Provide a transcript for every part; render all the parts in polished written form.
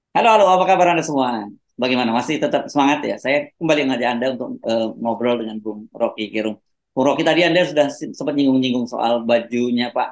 Halo, halo, apa kabar Anda semua? Bagaimana? Masih tetap semangat ya? Saya kembali mengajak Anda untuk ngobrol dengan Bung Rocky Gerung. Bung Rocky, tadi Anda sudah sempat nyinggung-nyinggung soal bajunya Pak,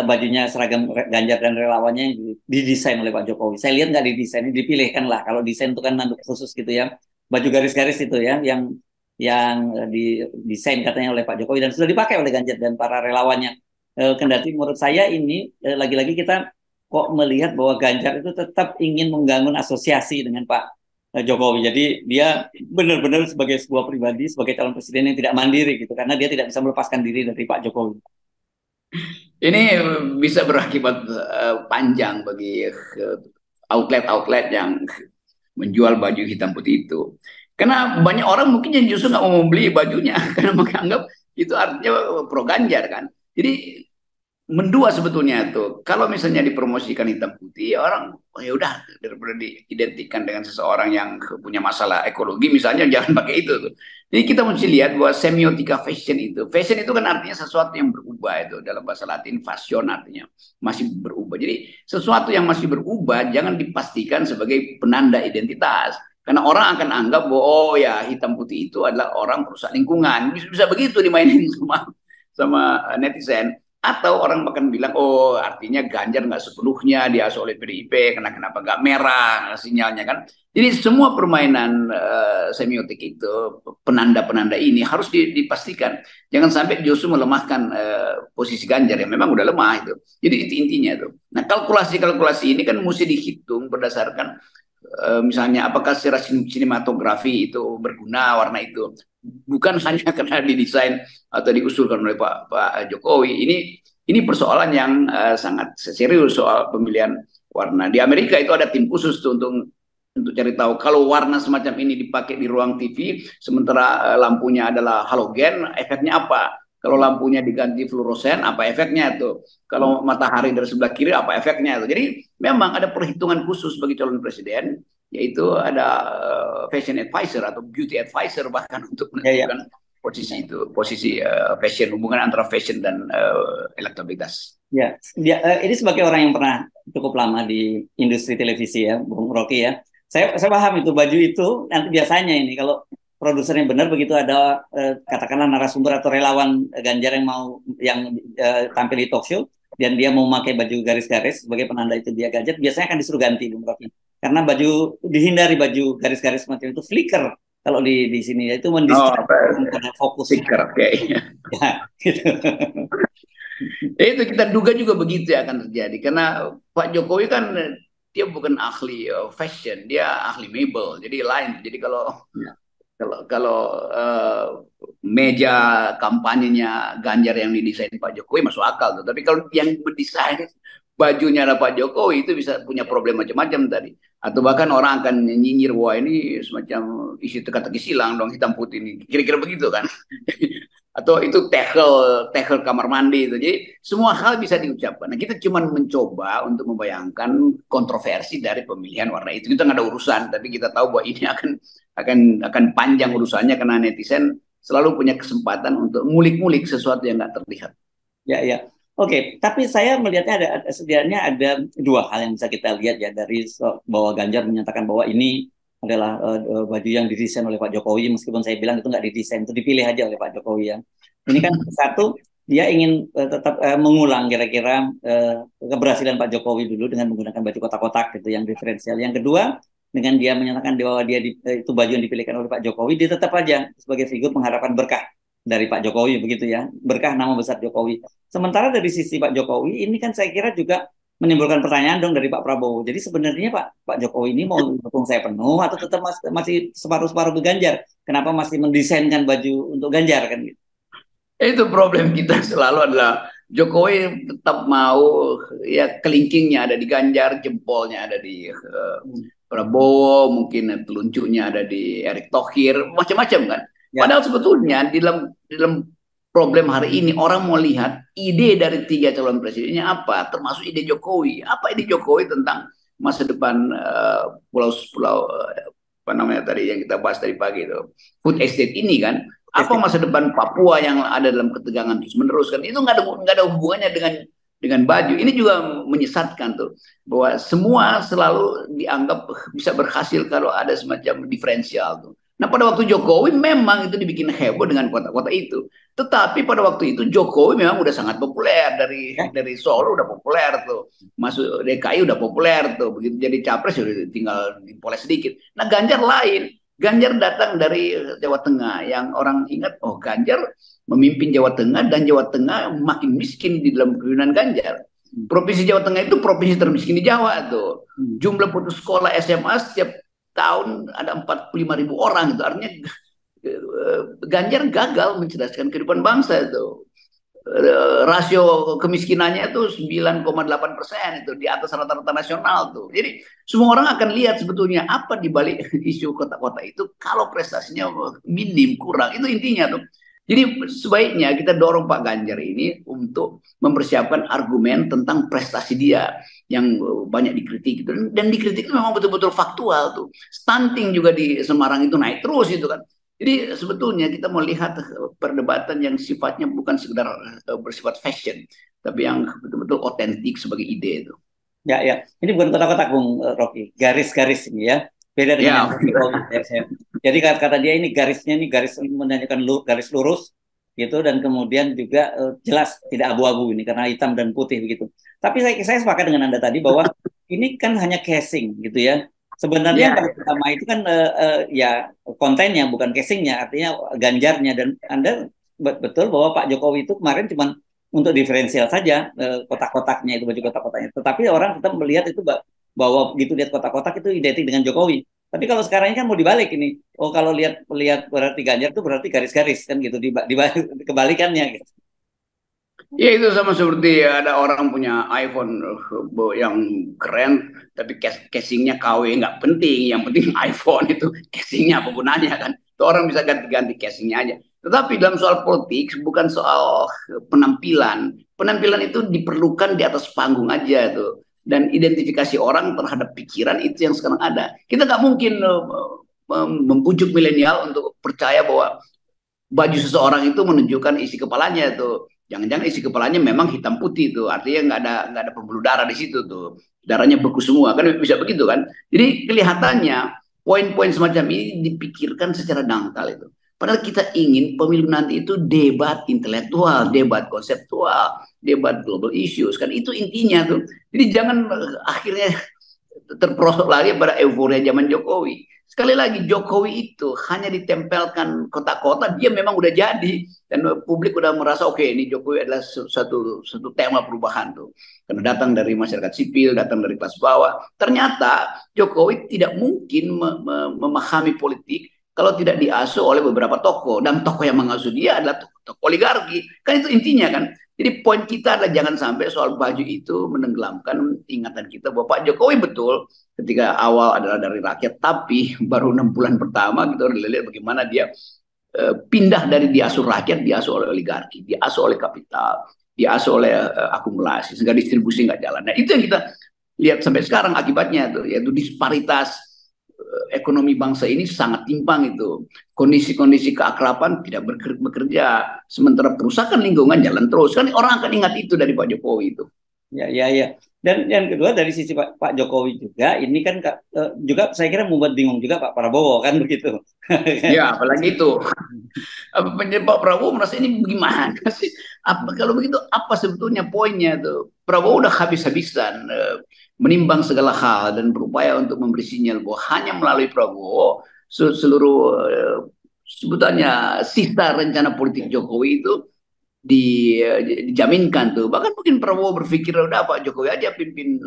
bajunya seragam Ganjar dan relawannya yang didesain oleh Pak Jokowi. Saya lihat nggak didesain, dipilihkan lah. Kalau desain itu kan nanti khusus gitu ya. Baju garis-garis itu ya, yang didesain katanya oleh Pak Jokowi dan sudah dipakai oleh Ganjar dan para relawannya. Kendati menurut saya ini lagi-lagi kita kok melihat bahwa Ganjar itu tetap ingin membangun asosiasi dengan Pak Jokowi. Jadi dia benar-benar sebagai sebuah pribadi, sebagai calon presiden yang tidak mandiri gitu, karena dia tidak bisa melepaskan diri dari Pak Jokowi. Ini bisa berakibat panjang bagi outlet-outlet yang menjual baju hitam putih itu. Karena banyak orang mungkin yang justru nggak mau membeli bajunya karena menganggap itu artinya pro Ganjar kan. Jadi mendua sebetulnya tuh. Kalau misalnya dipromosikan hitam putih, orang oh ya udah daripada diidentikan dengan seseorang yang punya masalah ekologi misalnya jangan pakai itu tuh. Jadi kita mesti lihat bahwa semiotika fashion itu. Fashion itu kan artinya sesuatu yang berubah itu dalam bahasa Latin fashion artinya masih berubah. Jadi sesuatu yang masih berubah jangan dipastikan sebagai penanda identitas. Karena orang akan anggap bahwa oh ya hitam putih itu adalah orang perusak lingkungan. Bisa, bisa begitu dimainin sama sama netizen. Atau orang bahkan bilang, oh artinya Ganjar nggak sepenuhnya diasuh oleh PDIP, kenapa nggak merah sinyalnya kan. Jadi semua permainan semiotik itu, penanda-penanda ini harus dipastikan. Jangan sampai justru melemahkan posisi Ganjar yang memang udah lemah itu. Jadi itu intinya tuh. Nah kalkulasi-kalkulasi ini kan mesti dihitung berdasarkan misalnya apakah secara sinematografi itu berguna warna itu bukan hanya karena didesain atau diusulkan oleh Pak Jokowi. Ini persoalan yang sangat serius soal pemilihan warna. Di Amerika itu ada tim khusus tuh untuk cari tahu kalau warna semacam ini dipakai di ruang TV sementara lampunya adalah halogen, efeknya apa? Kalau lampunya diganti fluoresen, apa efeknya itu? Kalau matahari dari sebelah kiri, apa efeknya itu? Jadi memang ada perhitungan khusus bagi calon presiden, yaitu ada fashion advisor atau beauty advisor bahkan untuk Ya, ya. menentukan posisi itu, posisi fashion, hubungan antara fashion dan elektabilitas. Ya, ini sebagai orang yang pernah cukup lama di industri televisi ya, Bung Rocky ya. Saya paham itu baju itu nanti biasanya ini kalau produsernya benar begitu ada katakanlah narasumber atau relawan Ganjar yang mau tampil di talk show dan dia mau memakai baju garis-garis sebagai penanda itu dia Ganjar, biasanya akan disuruh ganti Bung Rocky. Karena dihindari baju garis-garis semacam itu flicker kalau di sini ya, itu Oh, mendistract pada fokus. stiker, oke. Okay. Ya, gitu. Itu kita duga juga begitu ya akan terjadi karena Pak Jokowi kan dia bukan ahli fashion, dia ahli mebel, jadi lain. Jadi kalau Ya. kalau kalau uh, meja kampanyenya Ganjar yang didesain Pak Jokowi masuk akal tuh. Tapi kalau yang mendesain bajunya ada Pak Jokowi itu bisa punya problem macam-macam tadi. Atau bahkan orang akan nyinyir wah ini semacam isi teka-teki silang dong hitam putih ini. Kira-kira begitu kan. Atau itu tackle tackle kamar mandi itu. Jadi semua hal bisa diucapkan. Nah, kita cuma mencoba untuk membayangkan kontroversi dari pemilihan warna itu. Kita nggak ada urusan, tapi kita tahu bahwa ini akan panjang urusannya karena netizen selalu punya kesempatan untuk ngulik-ngulik sesuatu yang nggak terlihat. Ya, ya. Oke, tapi saya melihatnya setidaknya ada dua hal yang bisa kita lihat ya dari bahwa Ganjar menyatakan bahwa ini adalah baju yang didesain oleh Pak Jokowi, meskipun saya bilang itu nggak didesain, itu dipilih aja oleh Pak Jokowi ya. Ini kan satu, dia ingin tetap mengulang kira-kira keberhasilan Pak Jokowi dulu dengan menggunakan baju kotak-kotak gitu yang diferensial. Yang kedua, dengan dia menyatakan bahwa itu baju yang dipilihkan oleh Pak Jokowi, dia tetap aja sebagai figur mengharapkan berkah dari Pak Jokowi begitu ya, berkah nama besar Jokowi. Sementara dari sisi Pak Jokowi ini kan saya kira juga menimbulkan pertanyaan dong dari Pak Prabowo. Jadi sebenarnya Pak Jokowi ini mau dukung saya penuh atau tetap masih separuh-separuh ke Ganjar? Kenapa masih mendesainkan baju untuk Ganjar kan gitu? Itu problem kita selalu adalah Jokowi tetap mau ya kelingkingnya ada di Ganjar, jempolnya ada di Hmm. Prabowo, mungkin telunjuknya ada di Erick Thohir, macam-macam kan. Ya, Padahal sebetulnya di dalam problem hari ini orang mau lihat ide dari tiga calon presidennya apa, termasuk ide Jokowi. Apa ide Jokowi tentang masa depan pulau-pulau apa namanya tadi yang kita bahas tadi pagi itu, food estate ini kan apa testing. masa depan Papua yang ada dalam ketegangan terus menerus kan itu nggak ada hubungannya dengan dengan baju. Ini juga menyesatkan tuh, bahwa semua selalu dianggap bisa berhasil kalau ada semacam diferensial tuh. Nah, pada waktu Jokowi memang itu dibikin heboh dengan kota-kota itu. Tetapi pada waktu itu Jokowi memang udah sangat populer, dari Ya, Solo udah populer tuh, masuk DKI udah populer tuh, begitu jadi capres udah tinggal dipoles sedikit. Nah, Ganjar lain. Ganjar datang dari Jawa Tengah, yang orang ingat, oh Ganjar memimpin Jawa Tengah, dan Jawa Tengah makin miskin di dalam kepemimpinan Ganjar. hmm, Provinsi Jawa Tengah itu provinsi termiskin di Jawa tuh. hmm. Jumlah putus sekolah SMA setiap tahun ada 45.000 orang itu. Artinya Ganjar gagal mencerdaskan kehidupan bangsa itu. Rasio kemiskinannya itu 9,8%, itu di atas rata-rata nasional tuh. Jadi semua orang akan lihat sebetulnya apa di balik isu kota-kota itu, kalau prestasinya minim, kurang. Itu intinya tuh. Jadi sebaiknya kita dorong Pak Ganjar ini untuk mempersiapkan argumen tentang prestasi dia yang banyak dikritik itu, dan dikritik itu memang betul-betul faktual tuh. Stunting juga di Semarang itu naik terus itu kan. Jadi sebetulnya kita melihat perdebatan yang sifatnya bukan sekedar bersifat fashion, tapi yang betul-betul otentik sebagai ide itu. Ya, ya. Ini bukan kotak-kotak, Bung Rocky. Garis-garis ini ya. Beda dengan yang Ya, Jokowi. Jadi kata dia ini garisnya, ini garis menanyakan garis lurus gitu, dan kemudian juga jelas tidak abu-abu ini karena hitam dan putih begitu. Tapi saya sepakat dengan Anda tadi bahwa ini kan hanya casing gitu ya. Sebenarnya yang ya, paling utama itu kan ya kontennya, bukan casingnya, artinya Ganjarnya. Dan Anda betul bahwa Pak Jokowi itu kemarin cuma untuk diferensial saja kotak-kotaknya itu, baju kotak-kotaknya. Tetapi orang tetap melihat itu bahwa begitu lihat kotak-kotak itu identik dengan Jokowi. Tapi kalau sekarang ini kan mau dibalik ini. Oh, kalau lihat lihat berarti Ganjar itu berarti garis-garis kan gitu, kebalikannya gitu. ya itu sama seperti ada orang punya iPhone yang keren, tapi casingnya KW, nggak penting. Yang penting iPhone itu casingnya apa gunanya kan? Itu orang bisa ganti-ganti casingnya aja. Tetapi dalam soal politik bukan soal penampilan. Penampilan itu diperlukan di atas panggung aja tuh. Dan identifikasi orang terhadap pikiran itu yang sekarang ada. Kita nggak mungkin membujuk milenial untuk percaya bahwa baju seseorang itu menunjukkan isi kepalanya tuh. Jangan-jangan isi kepalanya memang hitam putih tuh, artinya nggak ada pembuluh darah di situ tuh, darahnya beku semua kan, bisa begitu kan. Jadi kelihatannya poin-poin semacam ini dipikirkan secara dangkal itu. Padahal kita ingin pemilu nanti itu debat intelektual, debat konseptual, debat global issues kan, itu intinya tuh. Jadi jangan akhirnya terperosok lagi pada euforia zaman Jokowi. Sekali lagi, Jokowi itu hanya ditempelkan kota-kota, dia memang udah jadi, dan publik udah merasa oke, ini Jokowi adalah satu tema perubahan tuh, karena datang dari masyarakat sipil, datang dari kelas bawah. Ternyata Jokowi tidak mungkin memahami politik kalau tidak diasuh oleh beberapa tokoh, dan tokoh yang mengasuh dia adalah tokoh oligarki. Kan itu intinya kan. Jadi poin kita adalah jangan sampai soal baju itu menenggelamkan ingatan kita bahwa Pak Jokowi betul ketika awal adalah dari rakyat, tapi baru 6 bulan pertama kita udah lihat bagaimana dia pindah dari diasuh rakyat, diasuh oleh oligarki, diasuh oleh kapital, diasuh oleh akumulasi, sehingga distribusi nggak jalan. Nah itu yang kita lihat sampai sekarang akibatnya tuh, yaitu disparitas ekonomi bangsa ini sangat timpang itu. Kondisi-kondisi keakraban tidak bekerja, sementara perusahaan lingkungan jalan terus. Kan orang akan ingat itu dari Pak Jokowi itu. Ya, ya, ya. Dan yang kedua dari sisi Pak Jokowi juga, ini kan juga saya kira membuat bingung juga Pak Prabowo kan begitu. Ya, apalagi itu. Pak Prabowo merasa ini gimana sih? Kalau begitu apa sebetulnya poinnya tuh? Prabowo udah habis-habisan menimbang segala hal dan berupaya untuk memberi sinyal bahwa hanya melalui Prabowo seluruh sebetulnya sisa rencana politik Jokowi itu dijaminkan tuh. Bahkan mungkin Prabowo berpikir udah Pak Jokowi aja pimpin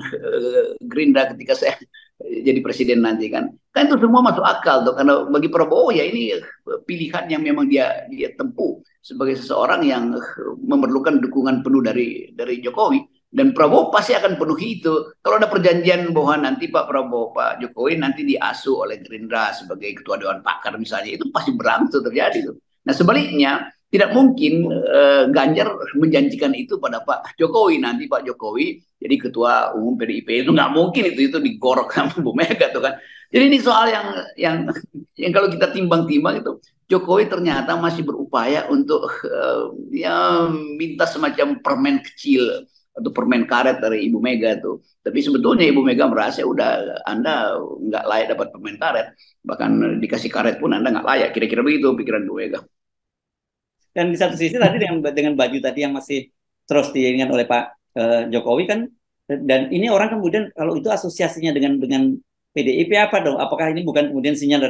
Gerindra ketika saya jadi presiden nanti kan. Kan itu semua masuk akal tuh, karena bagi Prabowo ya ini pilihan yang memang dia tempuh sebagai seseorang yang memerlukan dukungan penuh dari Jokowi, dan Prabowo pasti akan penuhi itu. Kalau ada perjanjian bahwa nanti Pak Jokowi nanti diasuh oleh Gerindra sebagai ketua dewan pakar misalnya, itu pasti berlangsung terjadi tuh. Nah sebaliknya tidak mungkin Ganjar menjanjikan itu pada Pak Jokowi, nanti Pak Jokowi jadi ketua umum PDIP, itu nggak mungkin, itu digorok sama Bu Mega tuh kan. Jadi ini soal yang kalau kita timbang-timbang itu, Jokowi ternyata masih berupaya untuk ya minta semacam permen kecil atau permen karet dari Ibu Mega tuh. Tapi sebetulnya Ibu Mega merasa udah Anda nggak layak dapat permen karet, bahkan dikasih karet pun Anda nggak layak. Kira-kira begitu pikiran Ibu Mega. Dan di satu sisi tadi dengan baju tadi yang masih terus diingat oleh Pak Jokowi kan, dan ini orang kemudian kalau itu asosiasinya dengan PDIP apa dong? Apakah ini bukan kemudian sinyal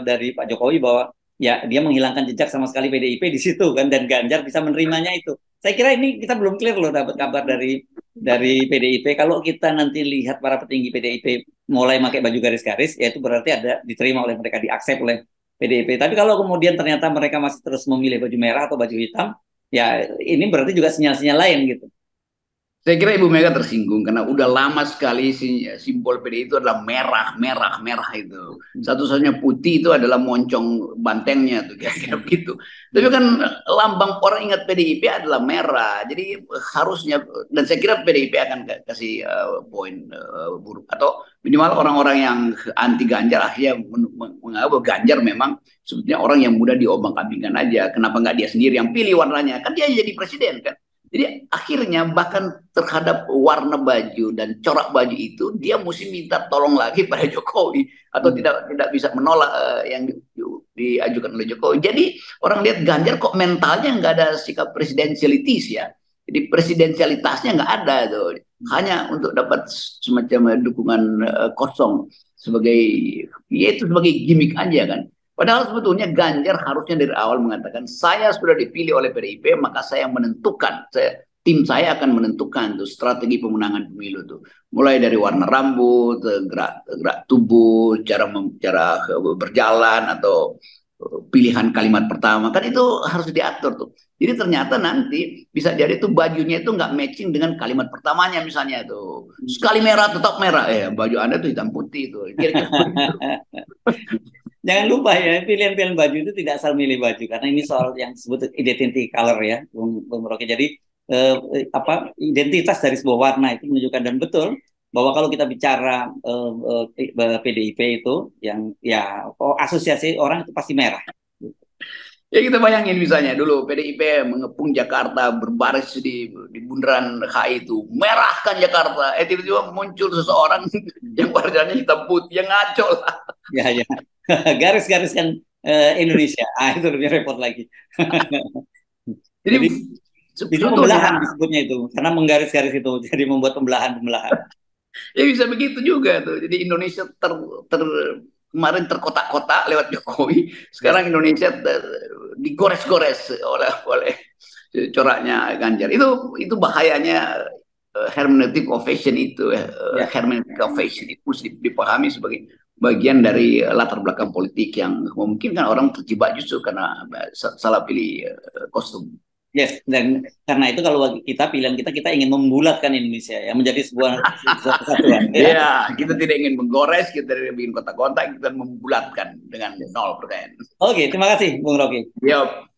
dari Pak Jokowi bahwa ya dia menghilangkan jejak sama sekali PDIP di situ kan, dan Ganjar bisa menerimanya itu? Saya kira ini kita belum clear loh dapat kabar dari PDIP. Kalau kita nanti lihat para petinggi PDIP mulai pakai baju garis-garis, ya itu berarti ada diterima oleh mereka, diaksep oleh PDIP. Tapi kalau kemudian ternyata mereka masih terus memilih baju merah atau baju hitam, ya ini berarti juga sinyal-sinyal lain gitu. Saya kira Ibu Mega tersinggung karena udah lama sekali simbol PDI itu adalah merah, merah, merah itu. Satu-satunya putih itu adalah moncong bantengnya tuh kira-kira begitu. Tapi kan lambang orang ingat PDIP adalah merah. Jadi harusnya, dan saya kira PDIP akan kasih poin buruk, atau minimal orang-orang yang anti Ganjar akhirnya menganggap Ganjar memang sebetulnya orang yang mudah diombang-ambingkan aja. Kenapa nggak dia sendiri yang pilih warnanya? Kan dia jadi presiden kan. Jadi akhirnya bahkan terhadap warna baju dan corak baju itu dia mesti minta tolong lagi pada Jokowi, atau tidak bisa menolak yang diajukan oleh Jokowi. Jadi orang lihat Ganjar kok mentalnya nggak ada sikap presidensialitis ya. Jadi presidensialitasnya nggak ada tuh. Hanya untuk dapat semacam dukungan kosong sebagai, ya itu sebagai gimmick aja kan. Padahal sebetulnya Ganjar harusnya dari awal mengatakan, saya sudah dipilih oleh PDIP, maka saya menentukan, tim saya akan menentukan tuh strategi pemenangan pemilu tuh. Mulai dari warna rambut, gerak tubuh, cara berjalan, atau pilihan kalimat pertama. Kan itu harus diatur tuh. Jadi ternyata nanti bisa jadi tuh bajunya itu nggak matching dengan kalimat pertamanya misalnya tuh. Sekali merah tetap merah. Baju Anda tuh hitam putih tuh. Kira-kira begitu. Jangan lupa ya, pilihan-pilihan baju itu tidak asal milih baju, karena ini soal yang disebut identity color ya, Bung Rocky. Jadi identitas dari sebuah warna itu menunjukkan, dan betul bahwa kalau kita bicara PDIP itu yang ya asosiasi orang itu pasti merah. Ya kita bayangin misalnya dulu PDIP mengepung Jakarta, berbaris di bundaran HI itu, merahkan Jakarta. Tiba-tiba muncul seseorang yang warnanya hitam putih, yang ngaco lah. Ya, ya. Garis-gariskan Indonesia. Itu lebih repot lagi. Jadi itu pembelahan disebutnya itu, karena menggaris-garis itu, jadi membuat pembelahan-pembelahan. Ya bisa begitu juga tuh. Jadi Indonesia kemarin terkotak-kotak lewat Jokowi, sekarang Indonesia digores-gores oleh coraknya Ganjar. Itu bahayanya hermeneutic of fashion itu. Hermeneutic of fashion itu mesti dipahami sebagai bagian dari latar belakang politik yang memungkinkan orang terjebak justru karena salah pilih kostum. Yes, dan karena itu kalau kita pilihan kita ingin membulatkan Indonesia ya menjadi sebuah kesatuan. Ya, kita tidak ingin menggores, kita tidak ingin kotak-kotak, kita membulatkan dengan 0%. Oke, terima kasih Bung Rocky. Yep.